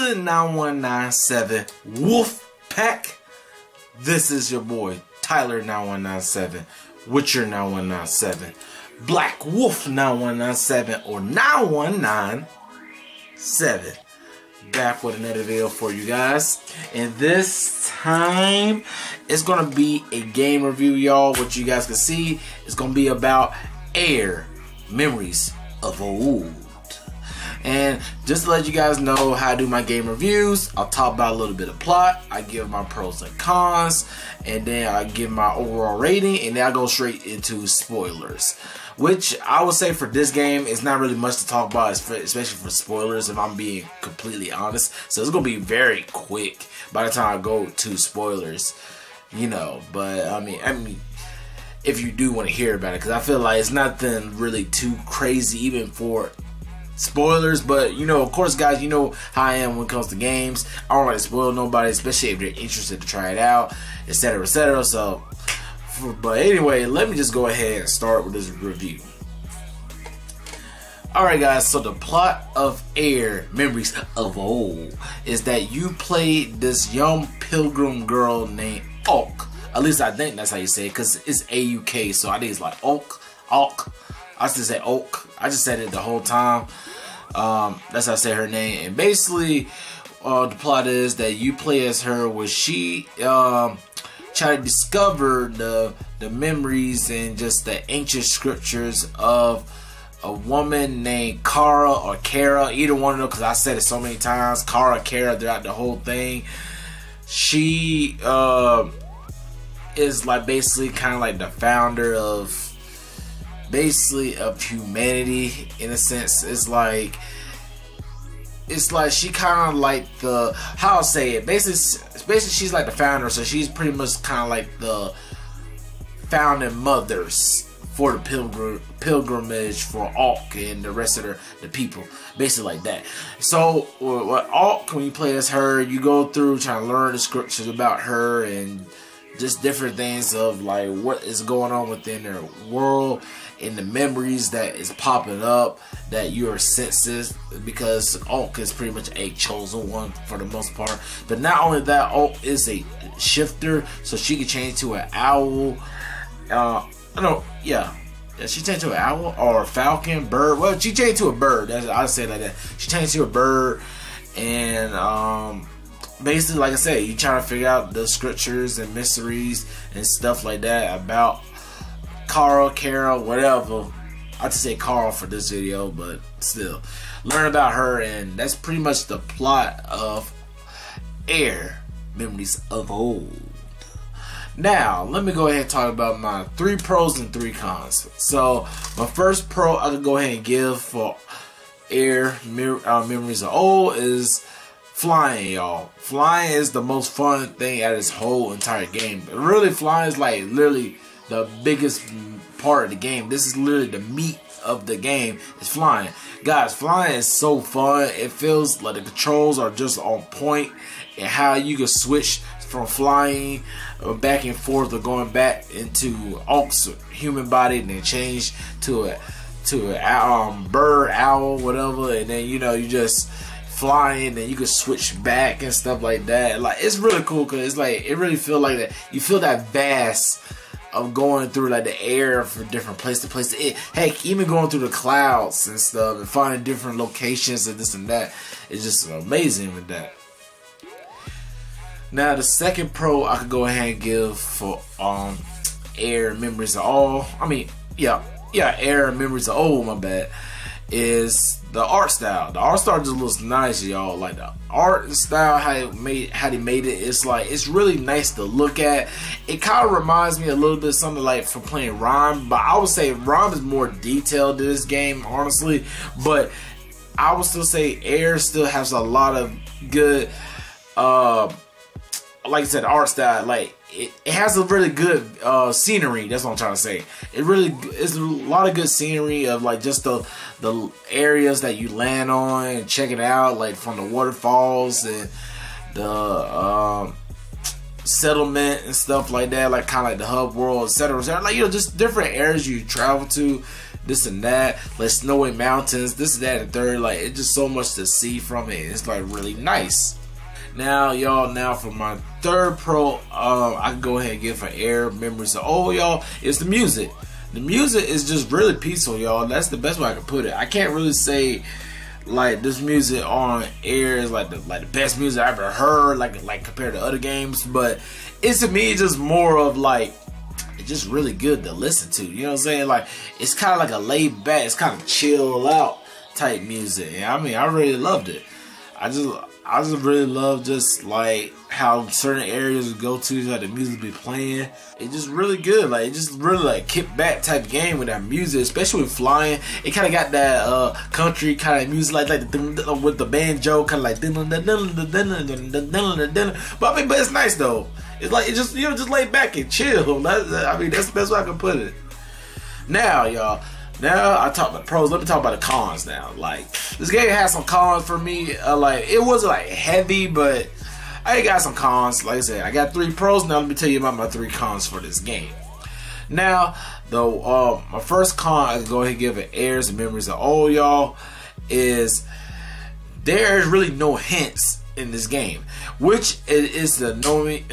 Good 9197 Wolfpack. This is your boy Tyler 9197, Witcher 9197, Black Wolf 9197, or 9197. Back with another video for you guys, and this time it's gonna be a game review, y'all. What you guys can see is gonna be about AER, Memories of Old. And just to let you guys know how I do my game reviews, I'll talk about a little bit of plot, I give my pros and cons, and then I give my overall rating, and then I go straight into spoilers. Which I would say for this game, it's not really much to talk about, especially for spoilers, if I'm being completely honest. So it's going to be very quick by the time I go to spoilers, you know. But I mean, if you do want to hear about it, because I feel like it's nothing really too crazy even for spoilers. But you know, of course, guys, you know how I am when it comes to games. I don't like to spoil nobody, especially if they're interested to try it out, etc., etc. So, but anyway, let me just go ahead and start with this review. Alright guys, so the plot of AER, Memories of Old, is that you play this young pilgrim girl named Ulk. At least I think that's how you say it, because it's AUK, so I think it's like Ulk. I just say Ulk. I just said it the whole time. That's how I say her name. And basically, the plot is that you play as her, where she try to discover the memories and just the ancient scriptures of a woman named Kara or Kara, either one of them, because I said it so many times, Kara, Kara, throughout the whole thing. She is like basically kind of like the founder of humanity, in a sense. It's like she kind of like the, how I'll say it, basically she's like the founder, so she's pretty much kind of like the founding mothers for the pilgrimage for Ulk and the rest of the people, basically like that. So what Ulk, when you play as her, you go through trying to learn the scriptures about her and just different things of like what is going on within their world and the memories that is popping up that you're senses, because Ulk is pretty much a chosen one for the most part. But not only that, Ulk is a shifter, so she can change to an owl. She changed to an owl or a falcon, bird. Well, she changed to a bird. I say like that. She changed to a bird, and basically, like I said, you trying to figure out the scriptures and mysteries and stuff like that about Carl, whatever. I just say Carl for this video, but still, learn about her, and that's pretty much the plot of AER, Memories of Old. Now, let me go ahead and talk about my 3 pros and 3 cons. So, my first pro I can go ahead and give for AER, Memories of Old, is flying, y'all. Flying is the most fun thing out of this whole entire game. But really, flying is like literally the biggest part of the game. This is literally the meat of the game, is flying. Guys, flying is so fun. It feels like the controls are just on point, and how you can switch from flying back and forth or going back into Ulk's human body and then change to a bird, owl, whatever, and then you know you just flying and you can switch back and stuff like that. Like, it's really cool, because it's like it really feel like that. You feel that vast of going through like the air from different place to place. Heck, even going through the clouds and stuff and finding different locations and this and that. It's just amazing with that. Now, the second pro I could go ahead and give for AER, Memories of Old. AER, Memories of Old, my bad, is the art style. The art style just looks nice, y'all. Like the art style, how they made it, it's like, it's really nice to look at. It kind of reminds me a little bit of something like from playing Rhyme, but I would say Rhyme is more detailed to this game, honestly. But I would still say AER still has a lot of good, like I said, the art style. Like it has a really good scenery. That's what I'm trying to say. It really is a lot of good scenery of like just the areas that you land on and check it out, like from the waterfalls and the settlement and stuff like that, like kind of like the hub world, etc. Like, you know, just different areas you travel to this and that, like snowy mountains, this, that, and third. Like, it's just so much to see from it. It's like really nice. Now, y'all, now for my third pro, I can go ahead and give for AER Memories of Old, y'all, is the music. The music is just really peaceful, y'all. That's the best way I can put it. I can't really say like this music on AER is like the best music I ever heard, like compared to other games, but it's, to me, just more of like, it's just really good to listen to. You know what I'm saying? Like, it's kind of like a laid back, it's kind of chill out type music. And I mean, I really loved it. I just really love just like how certain areas would go to, like the music be playing. It's just really good. Like, it just really like kick back type game with that music, especially with flying. It kind of got that country kind of music, like with the banjo, kind of like. But I mean, but it's nice though. It's like, it's just, you know, just lay back and chill. I mean, that's the best way I can put it. Now, y'all. Now I talk about the pros. Let me talk about the cons now. Like, this game has some cons for me. Like, it wasn't like heavy, but I got some cons. Like I said, I got 3 pros. Now let me tell you about my 3 cons for this game. Now, though, my first con I can go ahead and give it AER's Memories of Old, y'all, is there's really no hints in this game, which is annoying.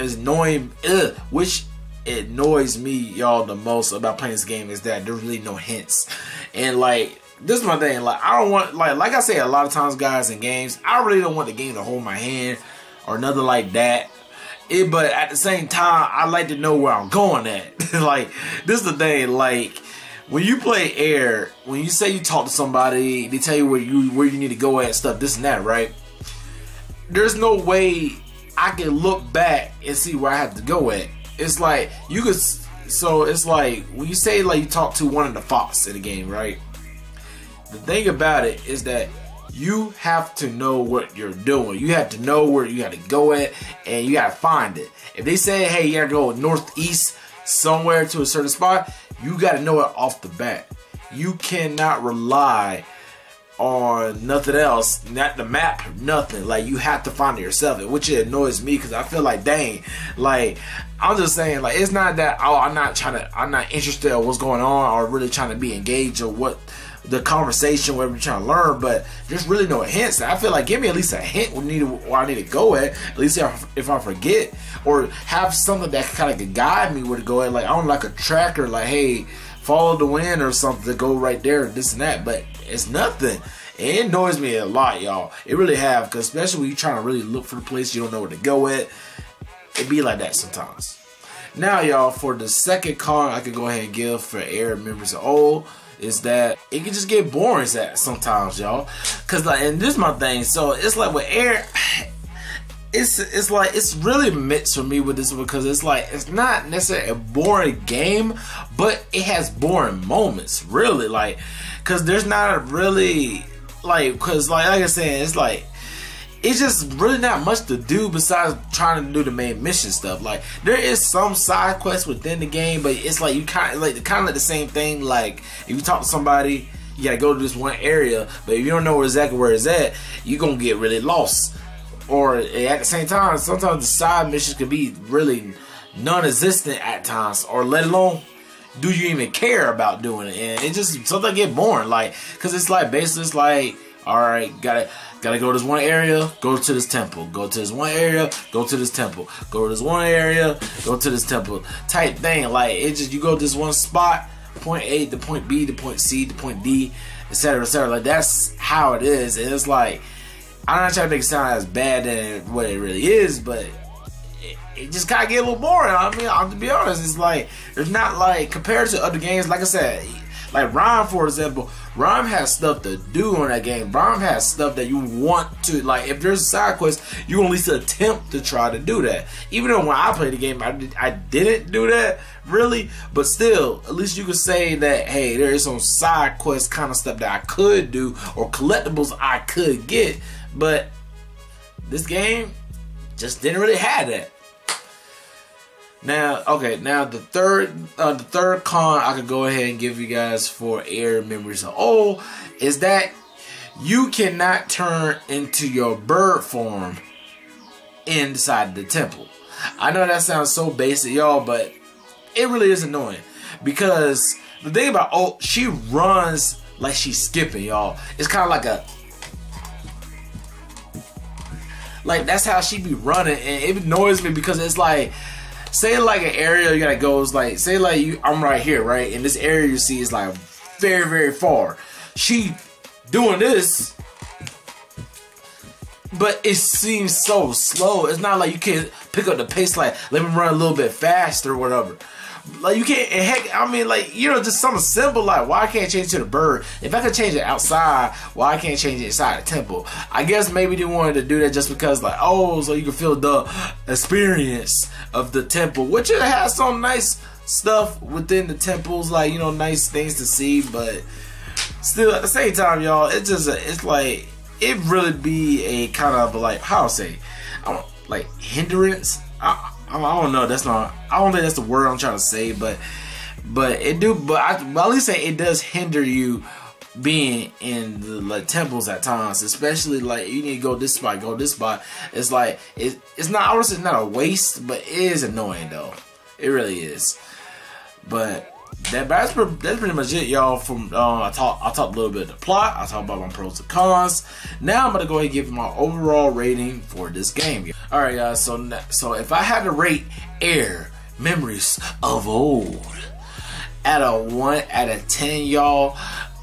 Which it annoys me, y'all, the most about playing this game, is that there's really no hints. And like, this is my thing. Like, I don't want, like I say a lot of times, guys, in games, I really don't want the game to hold my hand or nothing like that. But at the same time, I like to know where I'm going at. Like, this is the thing. Like, when you play AER, when you say you talk to somebody, they tell you where you need to go at, stuff, this and that, right? There's no way I can look back and see where I have to go at. It's like, you could, so it's like, when you say like you talk to one of the fox in the game, right? The thing about it is that you have to know what you're doing. You have to know where you got to go at, and you got to find it. If they say, hey, you got to go northeast somewhere to a certain spot, you got to know it off the bat. You cannot rely on nothing else, not the map, nothing. Like, you have to find it yourself, which it annoys me, because I feel like, dang, like, I'm just saying, like, it's not that, oh, I'm not interested in what's going on, or really trying to be engaged, or what the conversation, whatever you're trying to learn, but there's really no hints. I feel like, give me at least a hint where I need to go at least if I forget, or have something that kind of guide me where to go at. Like, I don't like a tracker, like, hey, follow the wind or something to go right there, this and that, but it's nothing. It annoys me a lot, y'all. It really have, because especially when you're trying to really look for the place, you don't know where to go at. It be like that sometimes. Now, y'all, for the second con I could go ahead and give for AER Memories of Old is that it can just get boring sometimes, y'all. Cause like, and this is my thing. So it's like with AER, it's like, it's really mixed for me with this one, because it's like, it's not necessarily a boring game, but it has boring moments, really. Like, cause there's not a really, like, cause like I said, it's like, it's just really not much to do besides trying to do the main mission stuff. Like, there is some side quests within the game, but it's like, you kind of like the same thing. Like, if you talk to somebody, you gotta go to this one area, but if you don't know exactly where it's at, you're gonna get really lost. Or at the same time, sometimes the side missions can be really non-existent at times, or let alone do you even care about doing it. And it just sometimes get boring, like, cause it's like, basically it's like, all right, gotta go to this one area, go to this temple, go to this one area, go to this temple, go to this one area, go to this temple type thing. Like, it just, you go to this one spot, point A to point B to point C to point D, etc., etc. Like, that's how it is. And it's like, I'm not trying to make it sound as bad than what it really is, but it just kind of get a little boring. I mean, to be honest, it's like, there's not, like, compared to other games, like I said, like Rhyme, for example, Rhyme has stuff to do on that game. Rhyme has stuff that you want to, like, if there's a side quest, you at least attempt to try to do that. Even though when I played the game, I didn't do that, really, but still, at least you could say that, hey, there is some side quest kind of stuff that I could do, or collectibles I could get, but this game just didn't really have that. Now, okay, now the third con I could go ahead and give you guys for AER Memories of Old is that you cannot turn into your bird form inside the temple. I know that sounds so basic, y'all, but it really is annoying. because the thing about she runs like she's skipping, y'all. It's kind of like that's how she be running, and it annoys me because it's like, say like an area you gotta go is like, say like I'm right here, right, and this area you see is like very, very far. She doing this, but it seems so slow. It's not like you can't pick up the pace, like, let me run a little bit faster or whatever. Like, you can't, and heck, I mean, like, you know, just something simple, like, why I can't change it to the bird? If I could change it outside, why I can't change it inside the temple? I guess maybe they wanted to do that just because, like, oh, so you can feel the experience of the temple, which it has some nice stuff within the temples, like, you know, nice things to see, but still, at the same time, y'all, it's just, it's like, it really be a kind of, like, how I say, like, hindrance. I don't know. That's not. I don't think that's the word I'm trying to say, but it do. But at least say it does hinder you being in the like temples at times, especially like you need to go this spot, go this spot. It's like it's not. I would say it's not a waste, but it is annoying though. It really is. But that's pretty much it, y'all. From I talked a little bit of the plot. I talked about my pros and cons. Now I'm gonna go ahead and give my overall rating for this game. All right, guys. So if I had to rate AER Memories of Old at a 1 out of 10, y'all,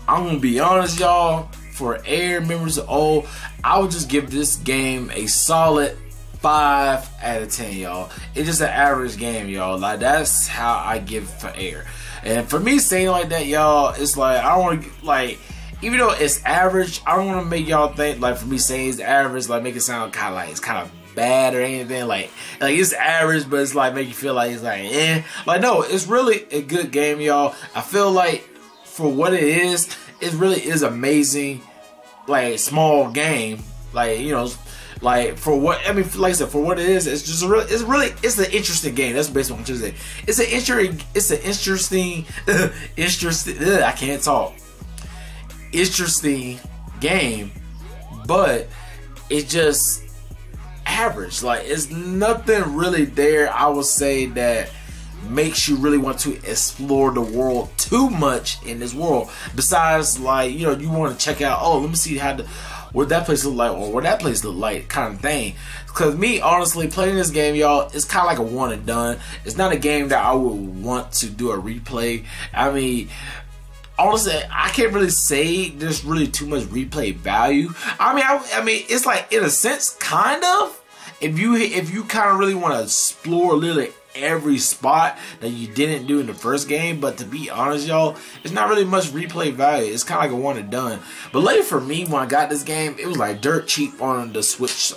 I'm gonna be honest, y'all. For AER Memories of Old, I would just give this game a solid 5 out of 10, y'all. It's just an average game, y'all. Like, that's how I give it for AER. And for me saying like that, y'all, it's like, I don't want to, like, even though it's average, I don't want to make y'all think, like, for me saying it's average, like, make it sound kind of like it's kind of bad or anything. Like it's average, but it's like make you feel like it's like, eh. Like, no, it's really a good game, y'all. I feel like for what it is, it really is amazing, like, small game. Like, you know, like, for what, I mean, like I said, for what it is, it's just it's an interesting game. That's basically what I'm trying to say. It's an interesting, I can't talk. Interesting game, but it's just average. Like, it's nothing really there, I would say, that makes you really want to explore the world too much in this world. Besides, like, you know, you want to check out, oh, let me see what that place look like, or what that place look like, kind of thing. Because me, honestly, playing this game, y'all, it's kind of like a one and done. It's not a game that I would want to do a replay. I mean, honestly, I can't really say there's really too much replay value. I mean, it's like, in a sense, kind of. If you kind of really want to explore literally every spot that you didn't do in the first game, but to be honest, y'all, it's not really much replay value. It's kind of like a one and done. But later for me, when I got this game, it was like dirt cheap on the Switch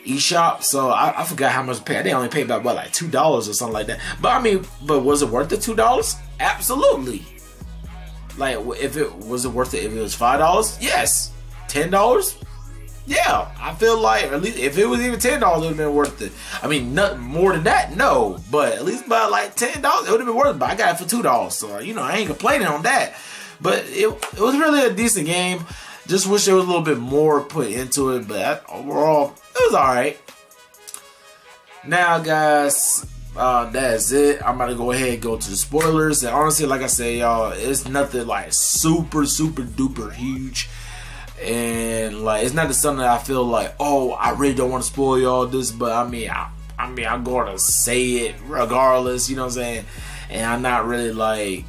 eShop. So I forgot how much I paid. They only paid about, what, like $2 or something like that. But I mean, but was it worth the $2? Absolutely. Like, if it was worth it, if it was $5, yes. $10, yeah. I feel like, at least if it was even $10, it would have been worth it. I mean, nothing more than that, no. But at least by like $10, it would have been worth it. But I got it for $2, so, you know, I ain't complaining on that. But it was really a decent game. Just wish there was a little bit more put into it, but overall, it was alright. Now, guys, that's it. I'm about to go ahead and go to the spoilers. And honestly, like I said, y'all, it's nothing like super duper huge. And like, it's not something that I feel like, oh, I really don't want to spoil y'all this, but I mean, I'm going to say it regardless, you know what I'm saying? And I'm not really like,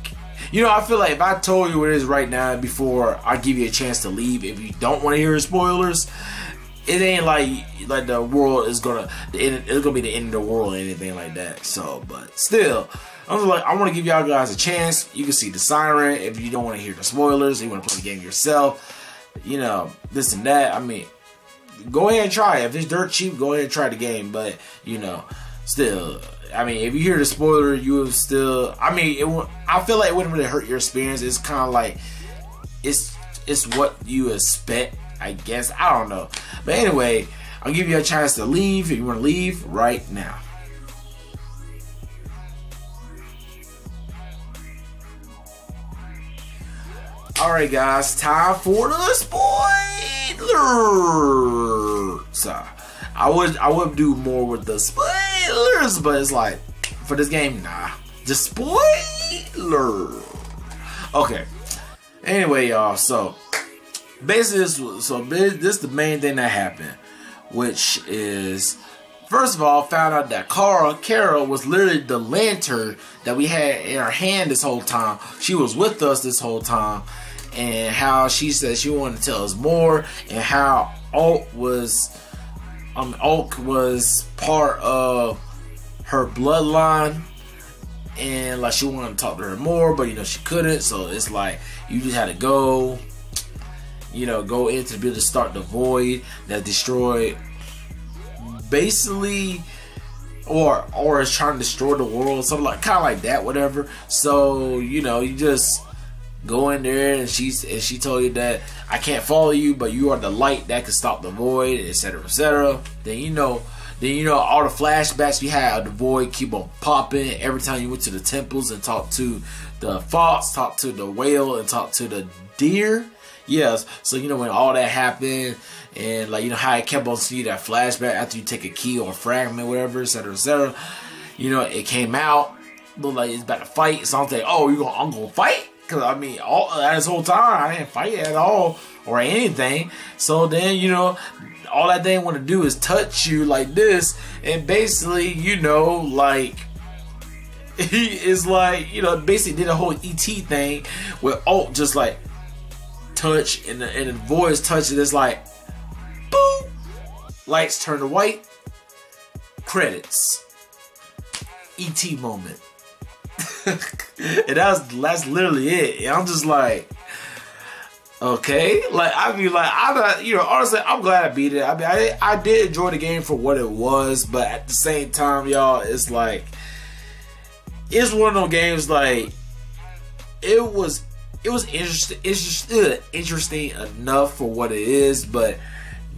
you know, I feel like if I told you what it is right now before I give you a chance to leave, if you don't want to hear the spoilers, it ain't like the world is gonna, it's gonna be the end of the world or anything like that. So, but still, I want to give y'all guys a chance. You can see the siren if you don't want to hear the spoilers, you want to play the game yourself, you know, this and that. I mean, go ahead and try it. If it's dirt cheap, go ahead and try the game. But, you know, still, I mean, if you hear the spoiler, you will still, I mean, I feel like it wouldn't really hurt your experience. It's kind of like, it's what you expect, I guess. I don't know. But anyway, I'll give you a chance to leave if you want to leave right now. Alright, guys, time for the spoilers. So, I would do more with the spoilers, but it's like, for this game, nah. Just spoilers. Spoiler. Okay. Anyway, y'all. So basically, this is the main thing that happened, which is, first of all, found out that Kara was literally the lantern that we had in our hand this whole time. She was with us this whole time, and how she said she wanted to tell us more, and how Ulk was part of her bloodline, and like she wanted to talk to her more, but you know she couldn't. So it's like you just had to go, you know, go in to be able to start the void that destroyed, basically, or is trying to destroy the world, something like kind of like that, whatever. So you know, you just go in there, and she told you that I can't follow you, but you are the light that can stop the void, etc., etc. Then you know all the flashbacks you had of the void keep on popping every time you went to the temples and talked to the fox, talked to the whale, and talked to the deer. Yes, so you know when all that happened, and like you know how it kept on seeing that flashback after you take a key or a fragment, whatever, etc., etc. You know it came out, looked like it's about to fight. So I'm thinking, oh, I'm gonna fight. Cause I mean, all this whole time I didn't fight at all or anything. So then you know, all that thing want to do is touch you like this, and basically, you know, like he is like, you know, basically did a whole ET thing where Ulk just like touch and the voice touches. It's like, boom, lights turn to white, credits, ET moment. And that's literally it. And I'm just like, okay, like I mean, like I'm not, you know, honestly, I'm glad I beat it. I mean, I did enjoy the game for what it was, but at the same time, y'all, it's like, it's one of those games like it was interesting enough for what it is, but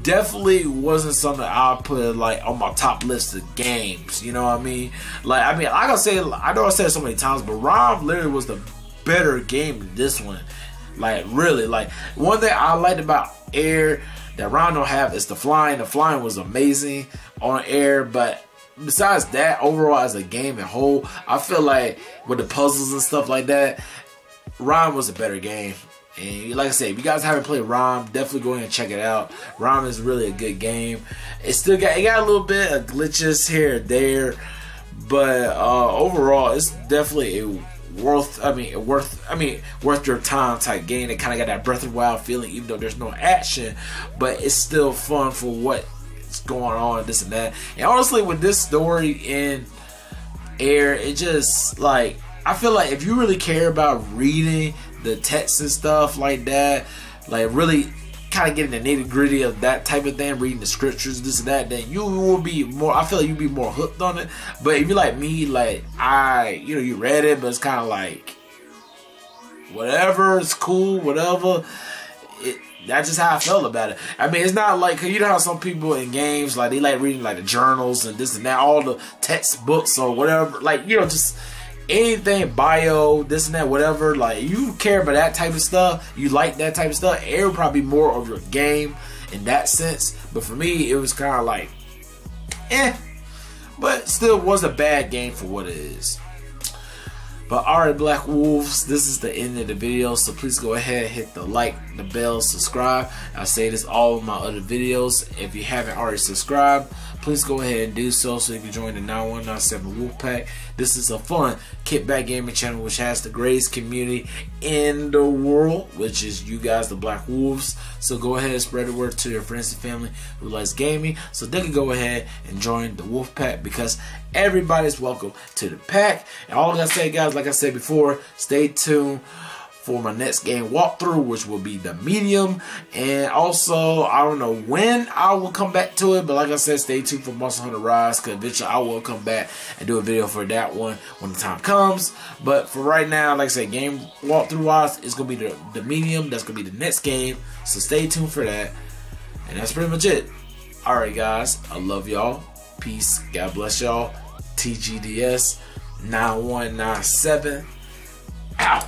definitely wasn't something I put like on my top list of games. You know what I mean? Like I gotta say, I know I said it so many times, but Rhyme literally was the better game than this one. Like really, like one thing I liked about Air that Rhyme don't have is the flying. The flying was amazing on Air, but besides that, overall as a game and whole, I feel like with the puzzles and stuff like that, Rhyme was a better game. And like I said, if you guys haven't played Rhyme, definitely go ahead and check it out. Rhyme is really a good game. It got a little bit of glitches here or there, but overall, it's definitely a worth your time type game. It kind of got that Breath of the Wild feeling, even though there's no action, but it's still fun for what's going on and this and that. And honestly, with this story in Air, it just like, I feel like if you really care about reading the text and stuff like that, like really kind of getting the nitty gritty of that type of thing, reading the scriptures, this and that, then you will be more, I feel like you'll be more hooked on it. But if you're like me, like you read it, but it's kind of like whatever, it's cool, whatever. That's just how I felt about it. I mean, it's not like, 'cause you know how some people in games, like they like reading like the journals and this and that, all the textbooks or whatever, like, you know, just anything bio, this and that, whatever. Like you care about that type of stuff, you like that type of stuff, it would probably be more of your game in that sense. But for me, it was kind of like but still was a bad game for what it is. But alright, Black Wolves, this is the end of the video, so please go ahead, hit the like, the bell, subscribe. I say this all of my other videos. If you haven't already subscribed, please go ahead and do so you can join the 9197 Wolfpack. This is a fun kickback gaming channel which has the greatest community in the world, which is you guys, the Black Wolves. So go ahead and spread the word to your friends and family who likes gaming, so they can go ahead and join the Wolfpack, because everybody's welcome to the pack. And all I gotta say, guys, like I said before, stay tuned for my next game walkthrough, which will be the medium. And also, I don't know when I will come back to it, but like I said, stay tuned for Monster Hunter Rise, because eventually I will come back and do a video for that one when the time comes. But for right now, like I said, game walkthrough wise, it's gonna be the medium. That's gonna be the next game, so stay tuned for that. And that's pretty much it. Alright, guys, I love y'all. Peace, God bless y'all. TGDS 9197 out.